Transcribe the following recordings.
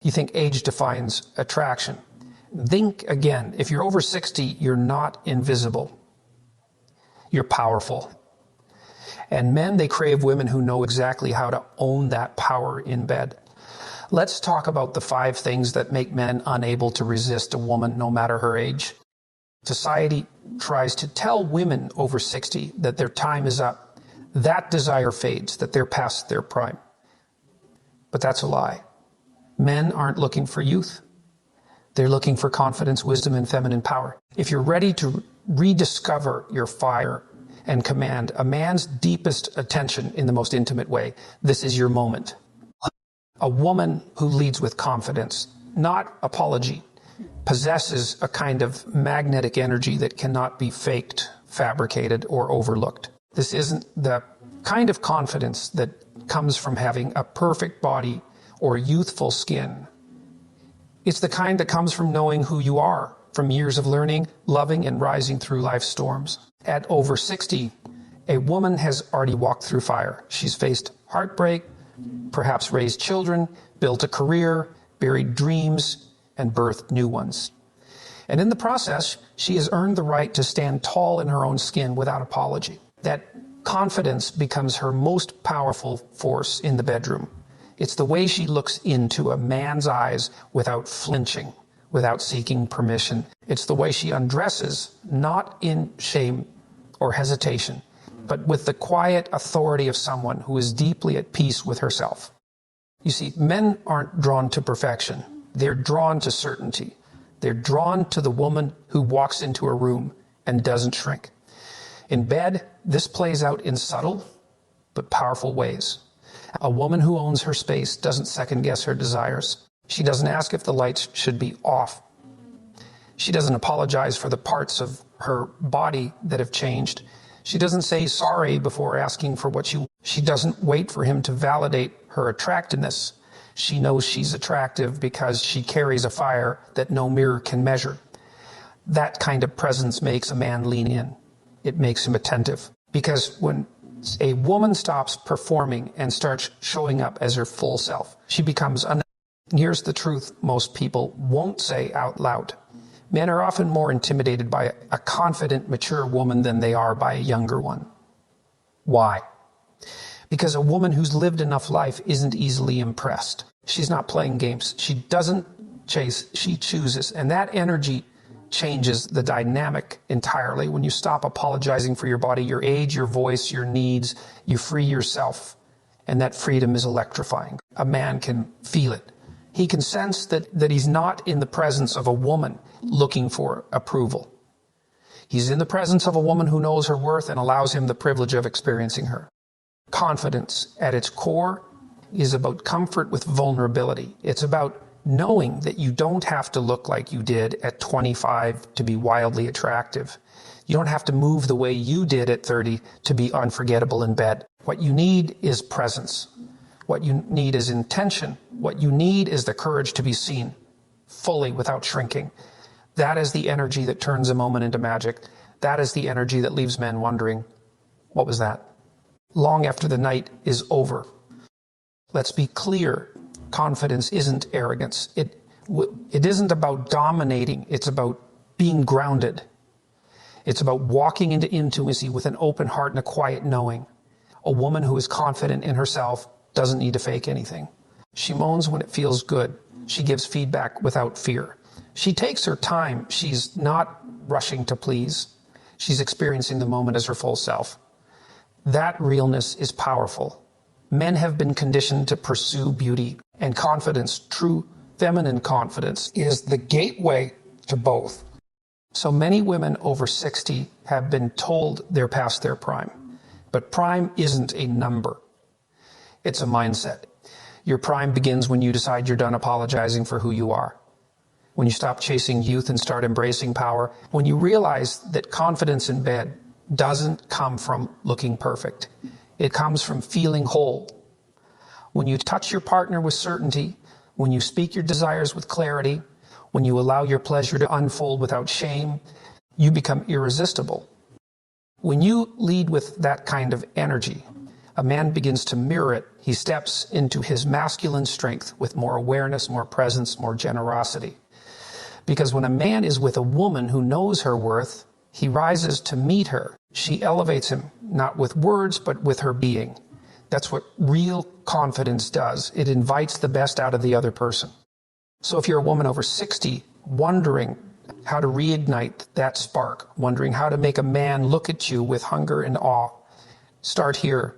You think age defines attraction. Think again. If you're over 60, you're not invisible. You're powerful. And men, they crave women who know exactly how to own that power in bed. Let's talk about the 5 things that make men unable to resist a woman no matter her age. Society tries to tell women over 60 that their time is up. That desire fades, that they're past their prime. But that's a lie. Men aren't looking for youth. They're looking for confidence, wisdom, and feminine power. If you're ready to rediscover your fire and command a man's deepest attention in the most intimate way, this is your moment. A woman who leads with confidence, not apology, possesses a kind of magnetic energy that cannot be faked, fabricated, or overlooked. This isn't the kind of confidence that comes from having a perfect body or youthful skin. It's the kind that comes from knowing who you are, from years of learning, loving, and rising through life's storms. At over 60, a woman has already walked through fire. She's faced heartbreak, perhaps raised children, built a career, buried dreams, and birthed new ones. And in the process, she has earned the right to stand tall in her own skin without apology. That confidence becomes her most powerful force in the bedroom. It's the way she looks into a man's eyes without flinching, without seeking permission. It's the way she undresses, not in shame or hesitation, but with the quiet authority of someone who is deeply at peace with herself. You see, men aren't drawn to perfection. They're drawn to certainty. They're drawn to the woman who walks into a room and doesn't shrink. In bed, this plays out in subtle but powerful ways. A woman who owns her space doesn't second-guess her desires. She doesn't ask if the lights should be off. She doesn't apologize for the parts of her body that have changed. She doesn't say sorry before asking for what she doesn't wait for him to validate her attractiveness. She knows she's attractive because she carries a fire that no mirror can measure. That kind of presence makes a man lean in. It makes him attentive. Because when a woman stops performing and starts showing up as her full self, she becomes Here's the truth most people won't say out loud. Men are often more intimidated by a confident, mature woman than they are by a younger one. Why? Because a woman who's lived enough life isn't easily impressed. She's not playing games. She doesn't chase, she chooses. And that energy changes the dynamic entirely. When you stop apologizing for your body, your age, your voice, your needs, you free yourself. And that freedom is electrifying. A man can feel it. He can sense that he's not in the presence of a woman looking for approval. He's in the presence of a woman who knows her worth and allows him the privilege of experiencing her. Confidence at its core is about comfort with vulnerability. It's about knowing that you don't have to look like you did at 25 to be wildly attractive. You don't have to move the way you did at 30 to be unforgettable in bed. What you need is presence. What you need is intention. What you need is the courage to be seen fully without shrinking. That is the energy that turns a moment into magic. That is the energy that leaves men wondering, what was that? Long after the night is over. Let's be clear. Confidence isn't arrogance. It isn't about dominating. It's about being grounded. It's about walking into intimacy with an open heart and a quiet knowing. A woman who is confident in herself doesn't need to fake anything. She moans when it feels good. She gives feedback without fear. She takes her time. She's not rushing to please. She's experiencing the moment as her full self. That realness is powerful. Men have been conditioned to pursue beauty and confidence. True feminine confidence is the gateway to both. So many women over 60 have been told they're past their prime. But prime isn't a number. It's a mindset. Your prime begins when you decide you're done apologizing for who you are. When you stop chasing youth and start embracing power. When you realize that confidence in bed doesn't come from looking perfect. It comes from feeling whole. When you touch your partner with certainty, when you speak your desires with clarity, when you allow your pleasure to unfold without shame, you become irresistible. When you lead with that kind of energy, a man begins to mirror it. He steps into his masculine strength with more awareness, more presence, more generosity. Because when a man is with a woman who knows her worth, he rises to meet her. She elevates him, not with words, but with her being. That's what real confidence does. It invites the best out of the other person. So if you're a woman over 60, wondering how to reignite that spark, wondering how to make a man look at you with hunger and awe, start here.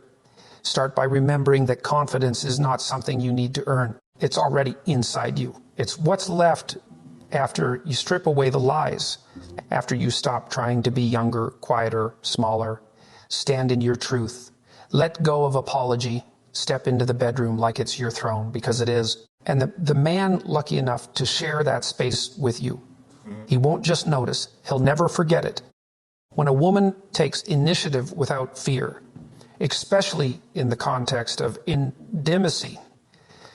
Start by remembering that confidence is not something you need to earn. It's already inside you. It's what's left after you strip away the lies, after you stop trying to be younger, quieter, smaller. Stand in your truth. Let go of apology. Step into the bedroom like it's your throne, because it is. And the man lucky enough to share that space with you, he won't just notice, he'll never forget it. When a woman takes initiative without fear, especially in the context of intimacy,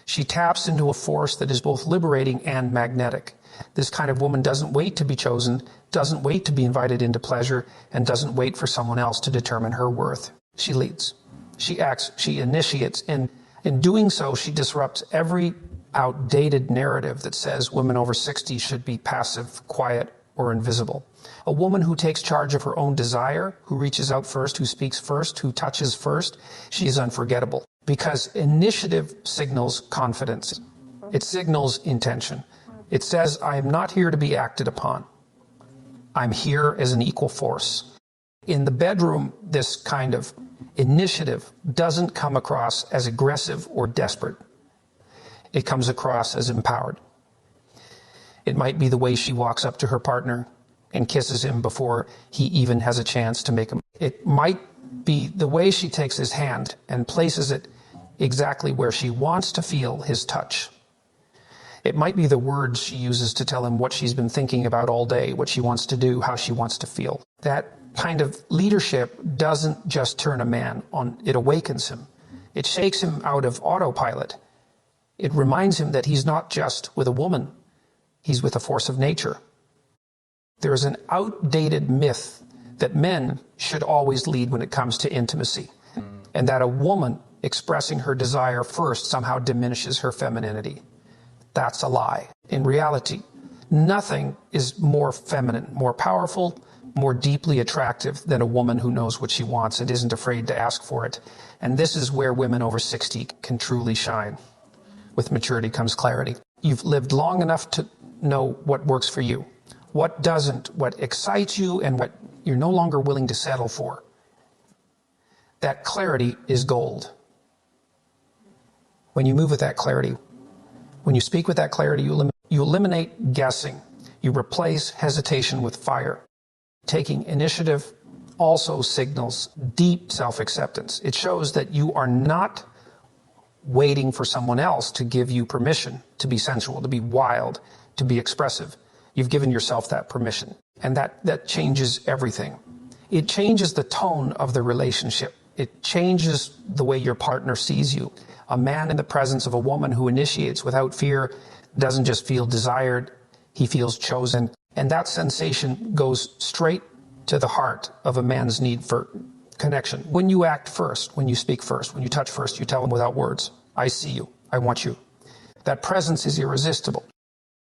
she taps into a force that is both liberating and magnetic. This kind of woman doesn't wait to be chosen, doesn't wait to be invited into pleasure, and doesn't wait for someone else to determine her worth. She leads, she acts, she initiates, and in doing so, she disrupts every outdated narrative that says women over 60 should be passive, quiet, or invisible. A woman who takes charge of her own desire, who reaches out first, who speaks first, who touches first, she is unforgettable. Because initiative signals confidence. It signals intention. It says, I am not here to be acted upon. I'm here as an equal force. In the bedroom, this kind of initiative doesn't come across as aggressive or desperate. It comes across as empowered. It might be the way she walks up to her partner and kisses him before he even has a chance to make him. It might be the way she takes his hand and places it exactly where she wants to feel his touch. It might be the words she uses to tell him what she's been thinking about all day, what she wants to do, how she wants to feel. That kind of leadership doesn't just turn a man on, it awakens him. It shakes him out of autopilot. It reminds him that he's not just with a woman, he's with a force of nature. There is an outdated myth that men should always lead when it comes to intimacy, and that a woman expressing her desire first somehow diminishes her femininity. That's a lie. In reality, nothing is more feminine, more powerful, more deeply attractive than a woman who knows what she wants and isn't afraid to ask for it. And this is where women over 60 can truly shine. With maturity comes clarity. You've lived long enough to know what works for you, what doesn't, what excites you, and what you're no longer willing to settle for. That clarity is gold. When you move with that clarity, when you speak with that clarity, you eliminate guessing. You replace hesitation with fire. Taking initiative also signals deep self-acceptance. It shows that you are not waiting for someone else to give you permission to be sensual, to be wild, to be expressive. You've given yourself that permission. And that changes everything. It changes the tone of the relationship. It changes the way your partner sees you. A man in the presence of a woman who initiates without fear doesn't just feel desired, he feels chosen. And that sensation goes straight to the heart of a man's need for connection. When you act first, when you speak first, when you touch first, you tell him without words, I see you, I want you. That presence is irresistible.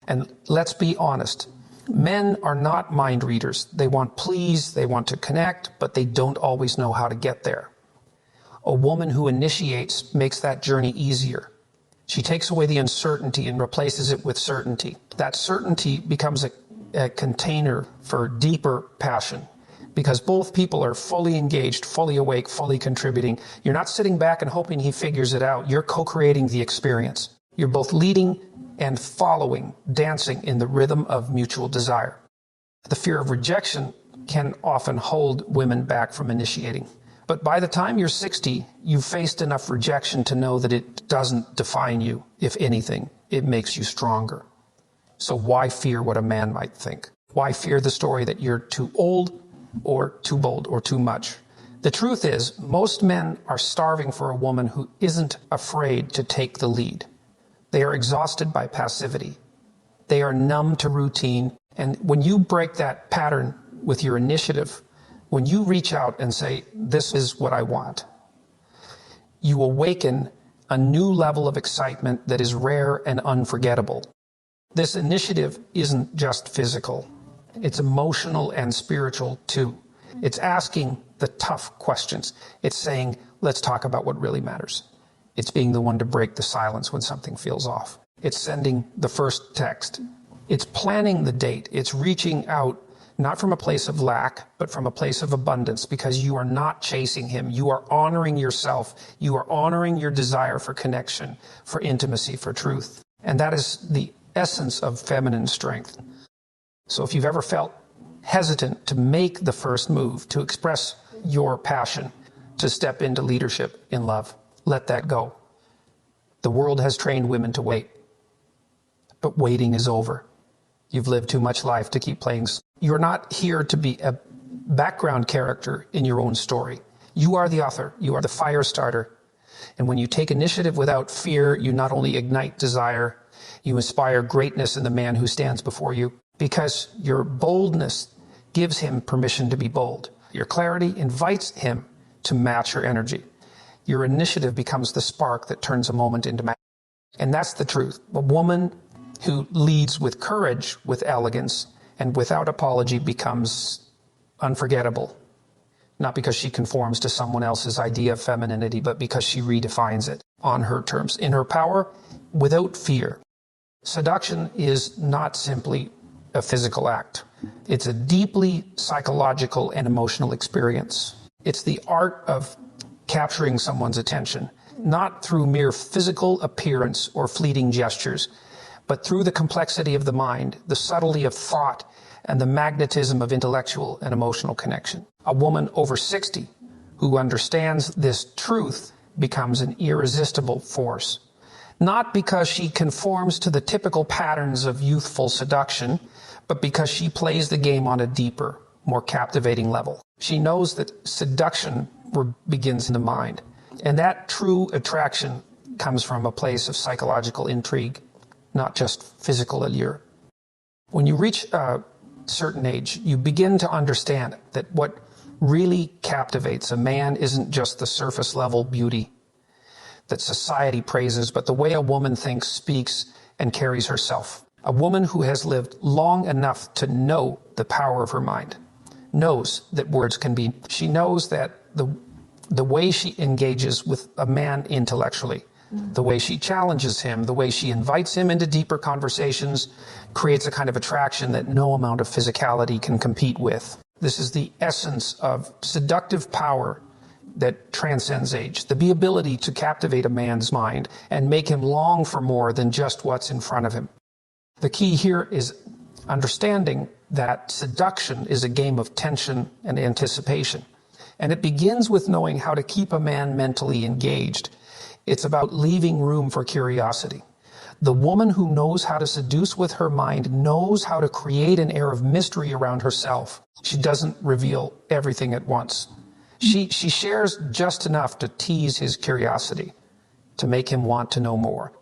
And let's be honest, men are not mind readers. They want please, they want to connect, but they don't always know how to get there. A woman who initiates makes that journey easier. She takes away the uncertainty and replaces it with certainty. That certainty becomes a container for deeper passion because both people are fully engaged, fully awake, fully contributing. You're not sitting back and hoping he figures it out. You're co-creating the experience. You're both leading and following, dancing in the rhythm of mutual desire. The fear of rejection can often hold women back from initiating. But by the time you're 60, you've faced enough rejection to know that it doesn't define you. If anything, it makes you stronger. So why fear what a man might think? Why fear the story that you're too old or too bold or too much? The truth is, most men are starving for a woman who isn't afraid to take the lead. They are exhausted by passivity. They are numb to routine. And when you break that pattern with your initiative, when you reach out and say, this is what I want, You awaken a new level of excitement that is rare and unforgettable. This initiative isn't just physical. It's emotional and spiritual too. It's asking the tough questions. It's saying, let's talk about what really matters. It's being the one to break the silence when something feels off. It's sending the first text. It's planning the date. It's reaching out, not from a place of lack, but from a place of abundance, because you are not chasing him. You are honoring yourself. You are honoring your desire for connection, for intimacy, for truth. And that is the essence of feminine strength. So if you've ever felt hesitant to make the first move, to express your passion, to step into leadership in love, let that go. The world has trained women to wait, but waiting is over. You've lived too much life to keep playing. You're not here to be a background character in your own story. You are the author. You are the fire starter. And when you take initiative without fear, you not only ignite desire, you inspire greatness in the man who stands before you, because your boldness gives him permission to be bold. Your clarity invites him to match your energy. Your initiative becomes the spark that turns a moment into magic. And that's the truth. A woman who leads with courage, with elegance, and without apology becomes unforgettable. Not because she conforms to someone else's idea of femininity, but because she redefines it on her terms, in her power, without fear. Seduction is not simply a physical act. It's a deeply psychological and emotional experience. It's the art of capturing someone's attention, not through mere physical appearance or fleeting gestures, but through the complexity of the mind, the subtlety of thought, and the magnetism of intellectual and emotional connection. A woman over 60 who understands this truth becomes an irresistible force. Not because she conforms to the typical patterns of youthful seduction, but because she plays the game on a deeper, more captivating level. She knows that seduction begins in the mind, and that true attraction comes from a place of psychological intrigue, not just physical allure. When you reach a certain age, you begin to understand that what really captivates a man isn't just the surface level beauty that society praises, but the way a woman thinks, speaks, and carries herself. A woman who has lived long enough to know the power of her mind, knows that words can be. She knows that the way she engages with a man intellectually, the way she challenges him, the way she invites him into deeper conversations, creates a kind of attraction that no amount of physicality can compete with. This is the essence of seductive power that transcends age, the ability to captivate a man's mind and make him long for more than just what's in front of him. The key here is understanding that seduction is a game of tension and anticipation. And it begins with knowing how to keep a man mentally engaged. It's about leaving room for curiosity. The woman who knows how to seduce with her mind knows how to create an air of mystery around herself. She doesn't reveal everything at once. She shares just enough to tease his curiosity, to make him want to know more.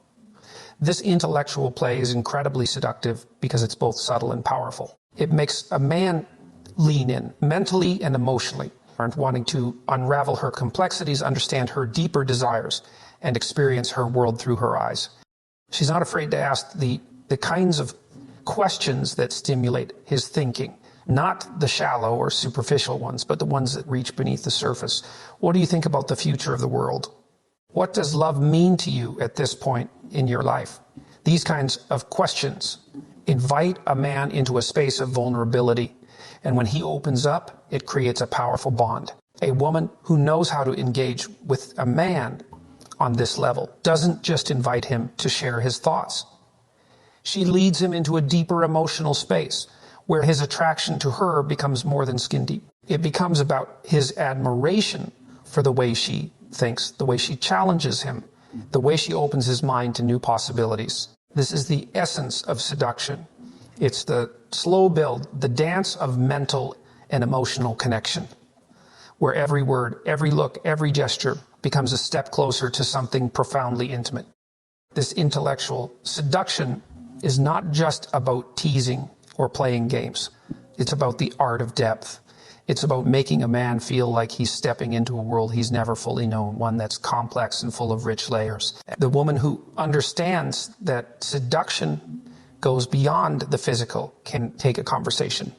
This intellectual play is incredibly seductive because it's both subtle and powerful. It makes a man lean in, mentally and emotionally, wanting to unravel her complexities, understand her deeper desires, and experience her world through her eyes. She's not afraid to ask the kinds of questions that stimulate his thinking, not the shallow or superficial ones, but the ones that reach beneath the surface. What do you think about the future of the world? What does love mean to you at this point in your life? These kinds of questions invite a man into a space of vulnerability. And when he opens up, it creates a powerful bond. A woman who knows how to engage with a man on this level doesn't just invite him to share his thoughts. She leads him into a deeper emotional space where his attraction to her becomes more than skin deep. It becomes about his admiration for the way she thinks, the way she challenges him, the way she opens his mind to new possibilities. This is the essence of seduction. It's the slow build, the dance of mental and emotional connection, where every word, every look, every gesture becomes a step closer to something profoundly intimate. This intellectual seduction is not just about teasing or playing games. It's about the art of depth. It's about making a man feel like he's stepping into a world he's never fully known, one that's complex and full of rich layers. The woman who understands that seduction goes beyond the physical can take a conversation,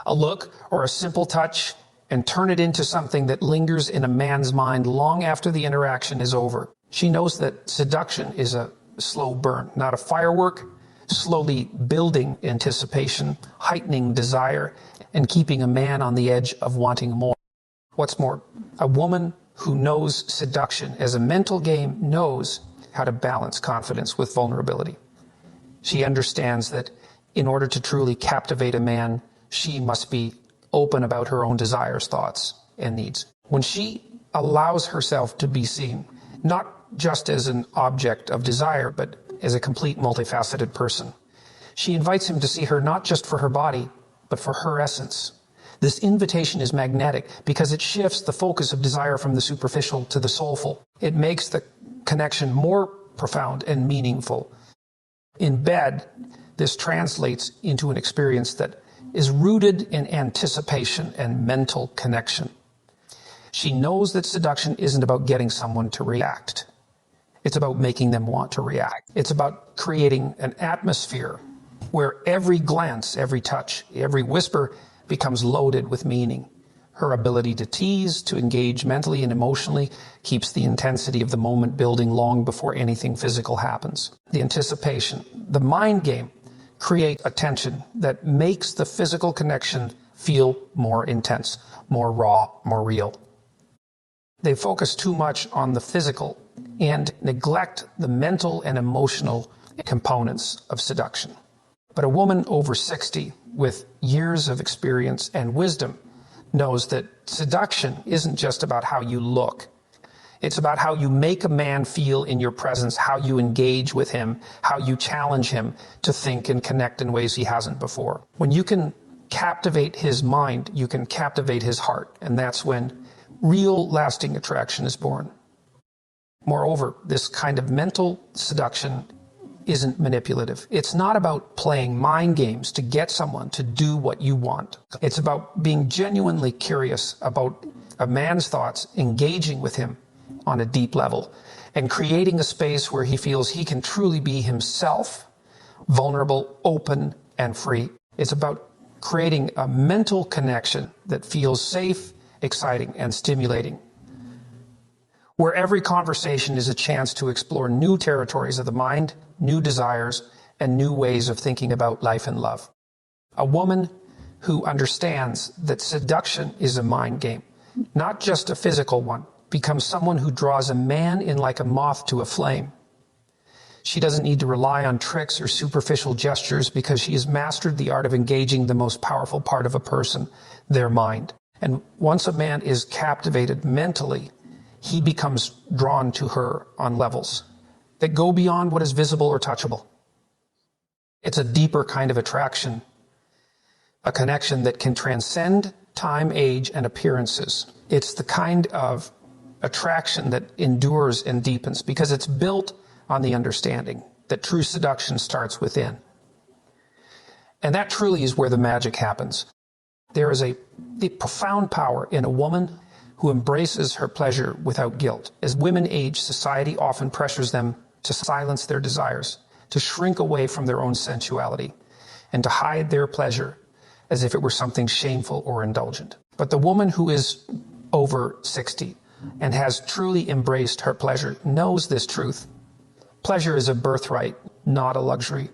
a look, or a simple touch, and turn it into something that lingers in a man's mind long after the interaction is over. She knows that seduction is a slow burn, not a firework, slowly building anticipation, heightening desire, and keeping a man on the edge of wanting more. What's more, a woman who knows seduction as a mental game knows how to balance confidence with vulnerability. She understands that in order to truly captivate a man, she must be open about her own desires, thoughts, and needs. When she allows herself to be seen, not just as an object of desire, but as a complete multifaceted person, she invites him to see her not just for her body, but for her essence. This invitation is magnetic because it shifts the focus of desire from the superficial to the soulful. It makes the connection more profound and meaningful. In bed, this translates into an experience that is rooted in anticipation and mental connection. She knows that seduction isn't about getting someone to react. It's about making them want to react. It's about creating an atmosphere where every glance, every touch, every whisper becomes loaded with meaning. Her ability to tease, to engage mentally and emotionally, keeps the intensity of the moment building long before anything physical happens. The anticipation, the mind game, creates a tension that makes the physical connection feel more intense, more raw, more real. They focus too much on the physical and neglect the mental and emotional components of seduction. But a woman over 60 with years of experience and wisdom knows that seduction isn't just about how you look. It's about how you make a man feel in your presence, how you engage with him, how you challenge him to think and connect in ways he hasn't before. When you can captivate his mind, you can captivate his heart, and that's when real lasting attraction is born. Moreover, this kind of mental seduction isn't manipulative. It's not about playing mind games to get someone to do what you want. It's about being genuinely curious about a man's thoughts, engaging with him on a deep level, and creating a space where he feels he can truly be himself, vulnerable, open, and free. It's about creating a mental connection that feels safe, exciting, and stimulating, where every conversation is a chance to explore new territories of the mind, new desires, and new ways of thinking about life and love. A woman who understands that seduction is a mind game, not just a physical one, becomes someone who draws a man in like a moth to a flame. She doesn't need to rely on tricks or superficial gestures because she has mastered the art of engaging the most powerful part of a person, their mind. And once a man is captivated mentally, he becomes drawn to her on levels that go beyond what is visible or touchable. It's a deeper kind of attraction, a connection that can transcend time, age, and appearances. It's the kind of attraction that endures and deepens because it's built on the understanding that true seduction starts within. And that truly is where the magic happens. There is a profound power in a woman who embraces her pleasure without guilt. As women age, society often pressures them to silence their desires, to shrink away from their own sensuality, and to hide their pleasure as if it were something shameful or indulgent. But the woman who is over 60 and has truly embraced her pleasure knows this truth. Pleasure is a birthright, not a luxury.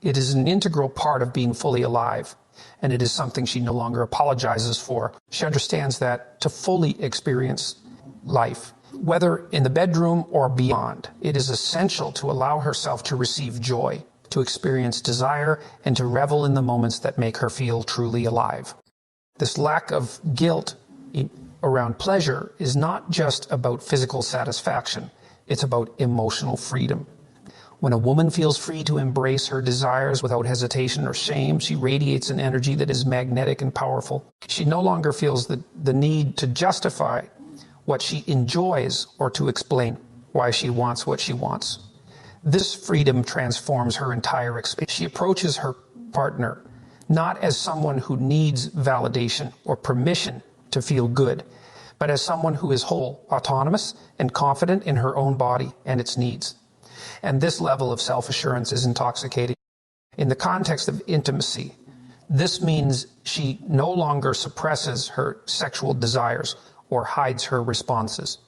It is an integral part of being fully alive, and it is something she no longer apologizes for. She understands that to fully experience life, whether in the bedroom or beyond, it is essential to allow herself to receive joy, to experience desire, and to revel in the moments that make her feel truly alive. This lack of guilt around pleasure is not just about physical satisfaction, it's about emotional freedom. When a woman feels free to embrace her desires without hesitation or shame, she radiates an energy that is magnetic and powerful. She no longer feels the need to justify what she enjoys or to explain why she wants what she wants. This freedom transforms her entire experience. She approaches her partner not as someone who needs validation or permission to feel good, but as someone who is whole, autonomous, and confident in her own body and its needs. And this level of self-assurance is intoxicating. In the context of intimacy, this means she no longer suppresses her sexual desires or hides her responses.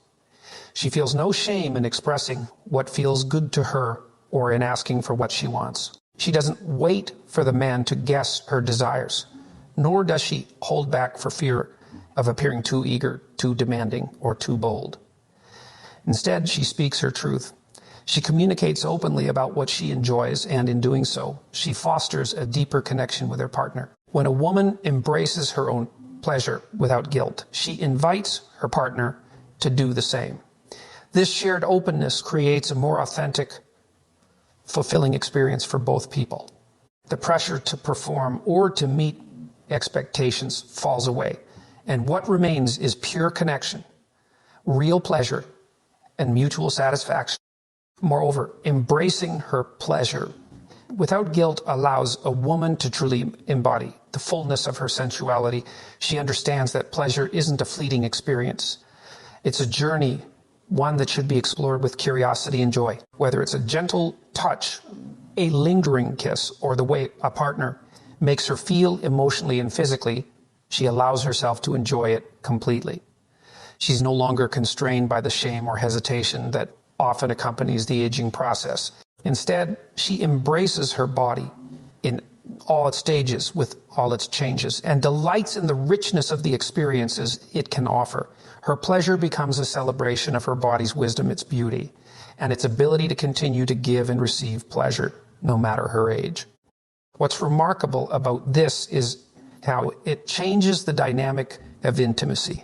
She feels no shame in expressing what feels good to her or in asking for what she wants. She doesn't wait for the man to guess her desires, nor does she hold back for fear of appearing too eager, too demanding, or too bold. Instead, she speaks her truth. She communicates openly about what she enjoys, and in doing so, she fosters a deeper connection with her partner. When a woman embraces her own pleasure without guilt, she invites her partner to do the same. This shared openness creates a more authentic, fulfilling experience for both people. The pressure to perform or to meet expectations falls away, and what remains is pure connection, real pleasure, and mutual satisfaction. Moreover, embracing her pleasure without guilt allows a woman to truly embody the fullness of her sensuality. She understands that pleasure isn't a fleeting experience. It's a journey, one that should be explored with curiosity and joy. Whether it's a gentle touch, a lingering kiss, or the way a partner makes her feel emotionally and physically, she allows herself to enjoy it completely. She's no longer constrained by the shame or hesitation that often accompanies the aging process. Instead, she embraces her body in all its stages with all its changes and delights in the richness of the experiences it can offer. Her pleasure becomes a celebration of her body's wisdom, its beauty, and its ability to continue to give and receive pleasure, no matter her age. What's remarkable about this is how it changes the dynamic of intimacy.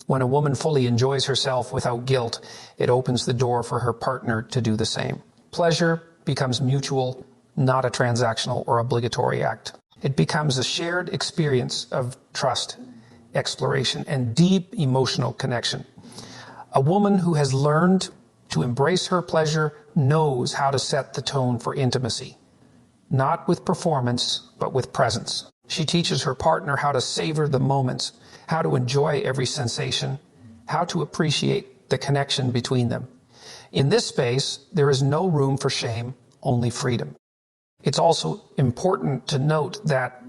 When a woman fully enjoys herself without guilt, it opens the door for her partner to do the same. Pleasure becomes mutual, not a transactional or obligatory act. It becomes a shared experience of trust, exploration, and deep emotional connection. A woman who has learned to embrace her pleasure knows how to set the tone for intimacy, not with performance, but with presence. She teaches her partner how to savor the moments, how to enjoy every sensation, how to appreciate the connection between them. In this space, there is no room for shame, only freedom. It's also important to note that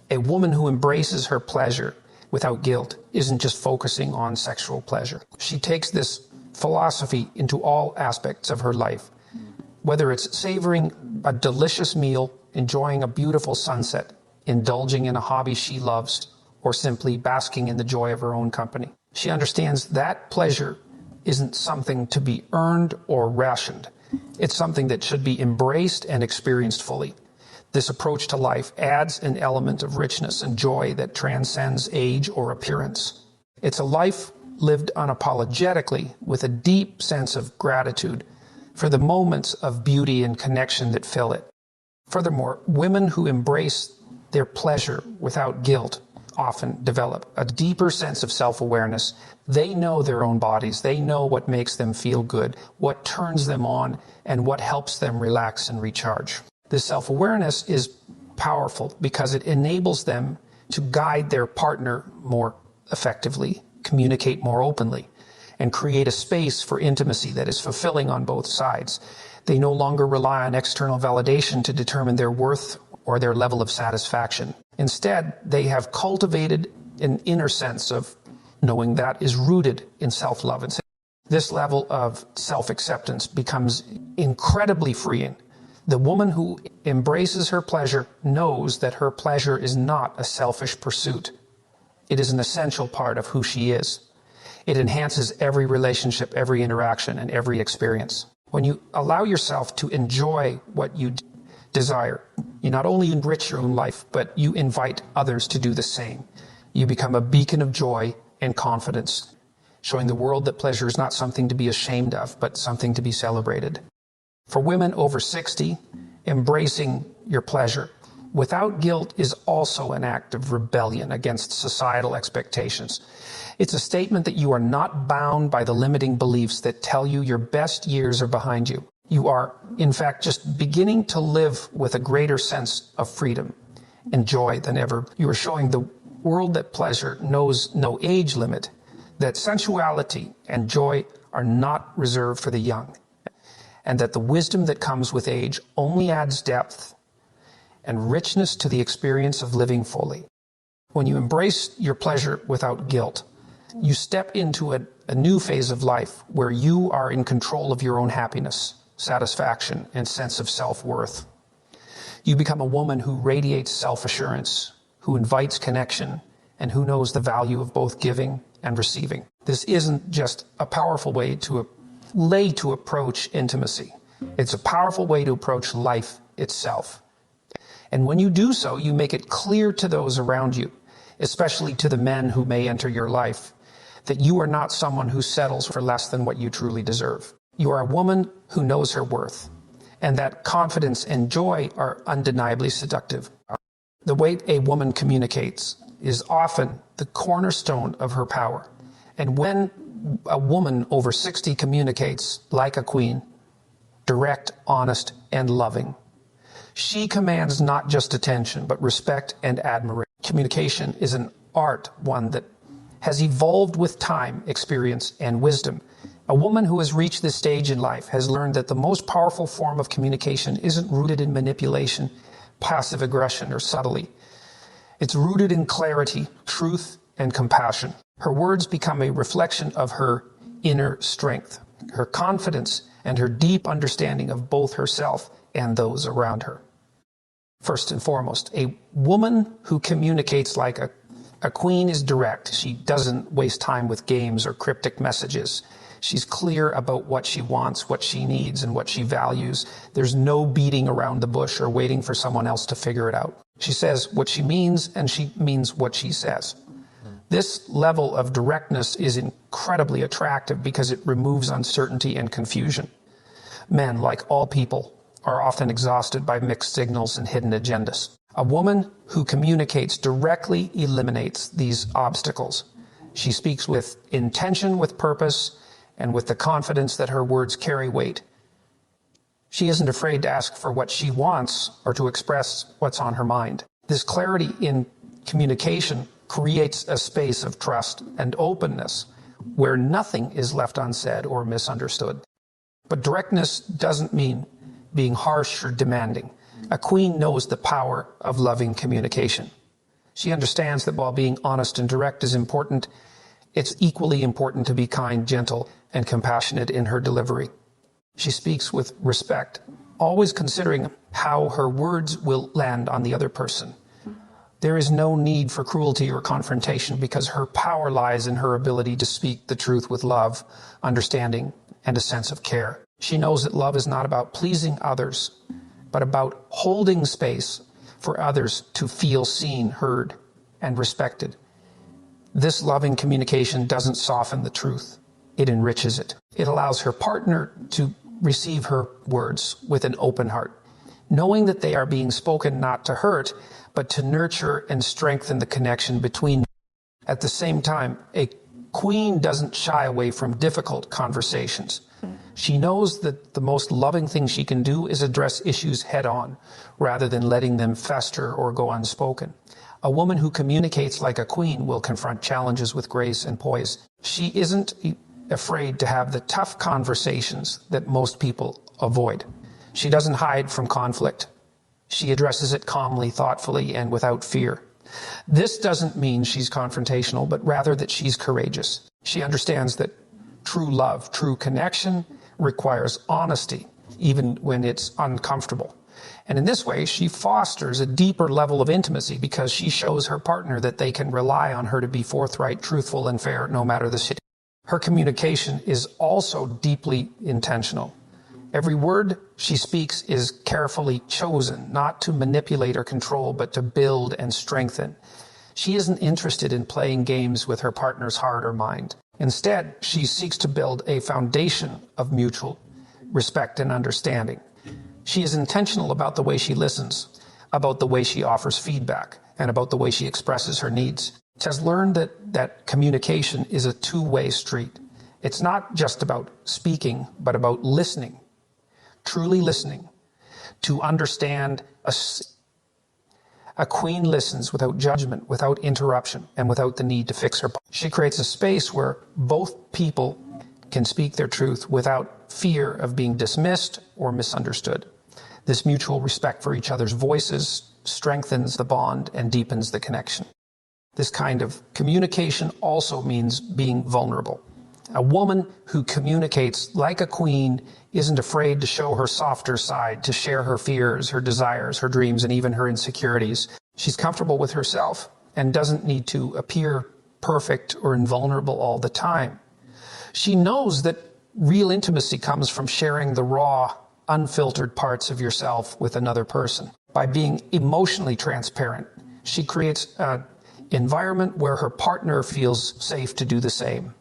a woman who embraces her pleasure without guilt isn't just focusing on sexual pleasure. She takes this philosophy into all aspects of her life, whether it's savoring a delicious meal, enjoying a beautiful sunset, indulging in a hobby she loves, or simply basking in the joy of her own company. She understands that pleasure isn't something to be earned or rationed. It's something that should be embraced and experienced fully. This approach to life adds an element of richness and joy that transcends age or appearance. It's a life lived unapologetically with a deep sense of gratitude for the moments of beauty and connection that fill it. Furthermore, women who embrace their pleasure without guilt often develop a deeper sense of self-awareness. They know their own bodies. They know what makes them feel good, what turns them on, and what helps them relax and recharge. This self-awareness is powerful because it enables them to guide their partner more effectively, communicate more openly, and create a space for intimacy that is fulfilling on both sides. They no longer rely on external validation to determine their worth or their level of satisfaction. Instead, they have cultivated an inner sense of knowing that is rooted in self-love. And this level of self-acceptance becomes incredibly freeing. The woman who embraces her pleasure knows that her pleasure is not a selfish pursuit. It is an essential part of who she is. It enhances every relationship, every interaction, and every experience. When you allow yourself to enjoy what you desire, you not only enrich your own life, but you invite others to do the same. You become a beacon of joy and confidence, showing the world that pleasure is not something to be ashamed of, but something to be celebrated. For women over 60, embracing your pleasure without guilt is also an act of rebellion against societal expectations. It's a statement that you are not bound by the limiting beliefs that tell you your best years are behind you. You are, in fact, just beginning to live with a greater sense of freedom and joy than ever. You are showing the world that pleasure knows no age limit, that sensuality and joy are not reserved for the young, and that the wisdom that comes with age only adds depth and richness to the experience of living fully. When you embrace your pleasure without guilt, you step into a new phase of life where you are in control of your own happiness, satisfaction, and sense of self-worth. You become a woman who radiates self-assurance, who invites connection, and who knows the value of both giving and receiving. This isn't just a powerful way to approach intimacy. It's a powerful way to approach life itself. And when you do so, you make it clear to those around you, especially to the men who may enter your life, that you are not someone who settles for less than what you truly deserve. You are a woman who knows her worth, and that confidence and joy are undeniably seductive. The way a woman communicates is often the cornerstone of her power. And when a woman over 60 communicates like a queen, direct, honest, and loving, she commands not just attention, but respect and admiration. Communication is an art, one that has evolved with time, experience, and wisdom. A woman who has reached this stage in life has learned that the most powerful form of communication isn't rooted in manipulation, passive aggression, or subtlety. It's rooted in clarity, truth, and compassion. Her words become a reflection of her inner strength, her confidence, and her deep understanding of both herself and those around her. First and foremost, a woman who communicates like a queen is direct. She doesn't waste time with games or cryptic messages. She's clear about what she wants, what she needs, and what she values. There's no beating around the bush or waiting for someone else to figure it out. She says what she means, and she means what she says. This level of directness is incredibly attractive because it removes uncertainty and confusion. Men, like all people, are often exhausted by mixed signals and hidden agendas. A woman who communicates directly eliminates these obstacles. She speaks with intention, with purpose, and with the confidence that her words carry weight. She isn't afraid to ask for what she wants or to express what's on her mind. This clarity in communication creates a space of trust and openness where nothing is left unsaid or misunderstood. But directness doesn't mean being harsh or demanding. A queen knows the power of loving communication. She understands that while being honest and direct is important, it's equally important to be kind, gentle, and compassionate in her delivery. She speaks with respect, always considering how her words will land on the other person. There is no need for cruelty or confrontation because her power lies in her ability to speak the truth with love, understanding, and a sense of care. She knows that love is not about pleasing others, but about holding space for others to feel seen, heard, and respected. This loving communication doesn't soften the truth. It enriches it. It allows her partner to receive her words with an open heart, knowing that they are being spoken not to hurt, but to nurture and strengthen the connection between them. At the same time, a queen doesn't shy away from difficult conversations. She knows that the most loving thing she can do is address issues head on, rather than letting them fester or go unspoken. A woman who communicates like a queen will confront challenges with grace and poise. She isn't afraid to have the tough conversations that most people avoid. She doesn't hide from conflict. She addresses it calmly, thoughtfully, and without fear. This doesn't mean she's confrontational, but rather that she's courageous. She understands that true love, true connection requires honesty, even when it's uncomfortable. And in this way, she fosters a deeper level of intimacy because she shows her partner that they can rely on her to be forthright, truthful, and fair, no matter the situation. Her communication is also deeply intentional. Every word she speaks is carefully chosen, not to manipulate or control, but to build and strengthen. She isn't interested in playing games with her partner's heart or mind. Instead, she seeks to build a foundation of mutual respect and understanding. She is intentional about the way she listens, about the way she offers feedback, and about the way she expresses her needs. She has learned that communication is a two-way street. It's not just about speaking, but about listening, truly listening, to understand A queen listens without judgment, without interruption, and without the need to fix her. She creates a space where both people can speak their truth without fear of being dismissed or misunderstood. This mutual respect for each other's voices strengthens the bond and deepens the connection. This kind of communication also means being vulnerable. A woman who communicates like a queen isn't afraid to show her softer side, to share her fears, her desires, her dreams, and even her insecurities. She's comfortable with herself and doesn't need to appear perfect or invulnerable all the time. She knows that real intimacy comes from sharing the raw, unfiltered parts of yourself with another person. By being emotionally transparent, she creates an environment where her partner feels safe to do the same.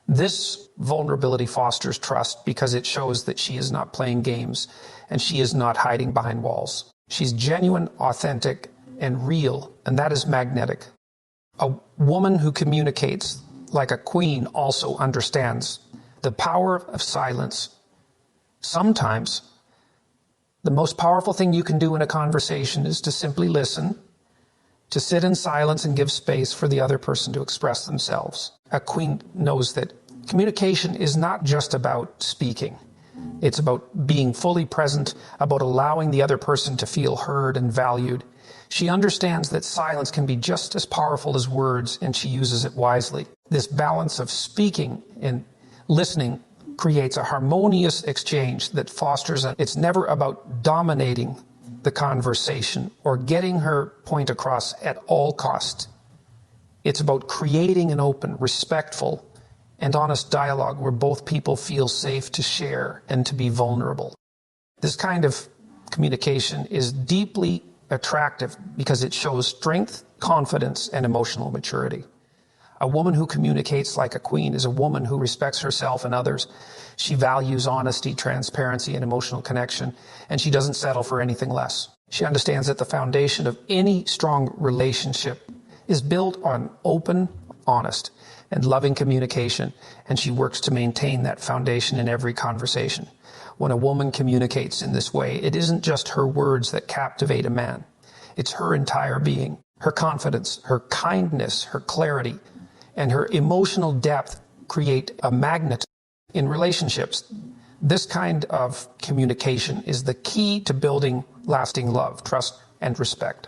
This vulnerability fosters trust because it shows that she is not playing games and she is not hiding behind walls. She's genuine, authentic, and real, and that is magnetic. A woman who communicates like a queen also understands the power of silence. Sometimes, the most powerful thing you can do in a conversation is to simply listen, to sit in silence and give space for the other person to express themselves. A queen knows that communication is not just about speaking. It's about being fully present, about allowing the other person to feel heard and valued. She understands that silence can be just as powerful as words, and she uses it wisely. This balance of speaking and listening creates a harmonious exchange that fosters it's never about dominating the conversation or getting her point across at all costs. It's about creating an open, respectful, and honest dialogue where both people feel safe to share and to be vulnerable. This kind of communication is deeply attractive because it shows strength, confidence, and emotional maturity. A woman who communicates like a queen is a woman who respects herself and others. She values honesty, transparency, and emotional connection, and she doesn't settle for anything less. She understands that the foundation of any strong relationship is built on open, honest, and loving communication, and she works to maintain that foundation in every conversation. When a woman communicates in this way, it isn't just her words that captivate a man. It's her entire being, her confidence, her kindness, her clarity, and her emotional depth create a magnet in relationships. This kind of communication is the key to building lasting love, trust, and respect.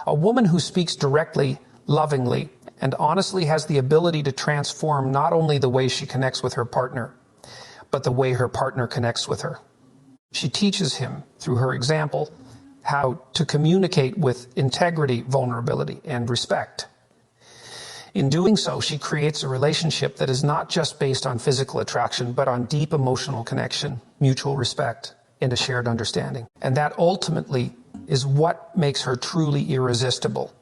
A woman who speaks directly, lovingly, and honestly has the ability to transform not only the way she connects with her partner, but the way her partner connects with her. She teaches him, through her example, how to communicate with integrity, vulnerability, and respect. In doing so, she creates a relationship that is not just based on physical attraction, but on deep emotional connection, mutual respect, and a shared understanding. And that ultimately is what makes her truly irresistible.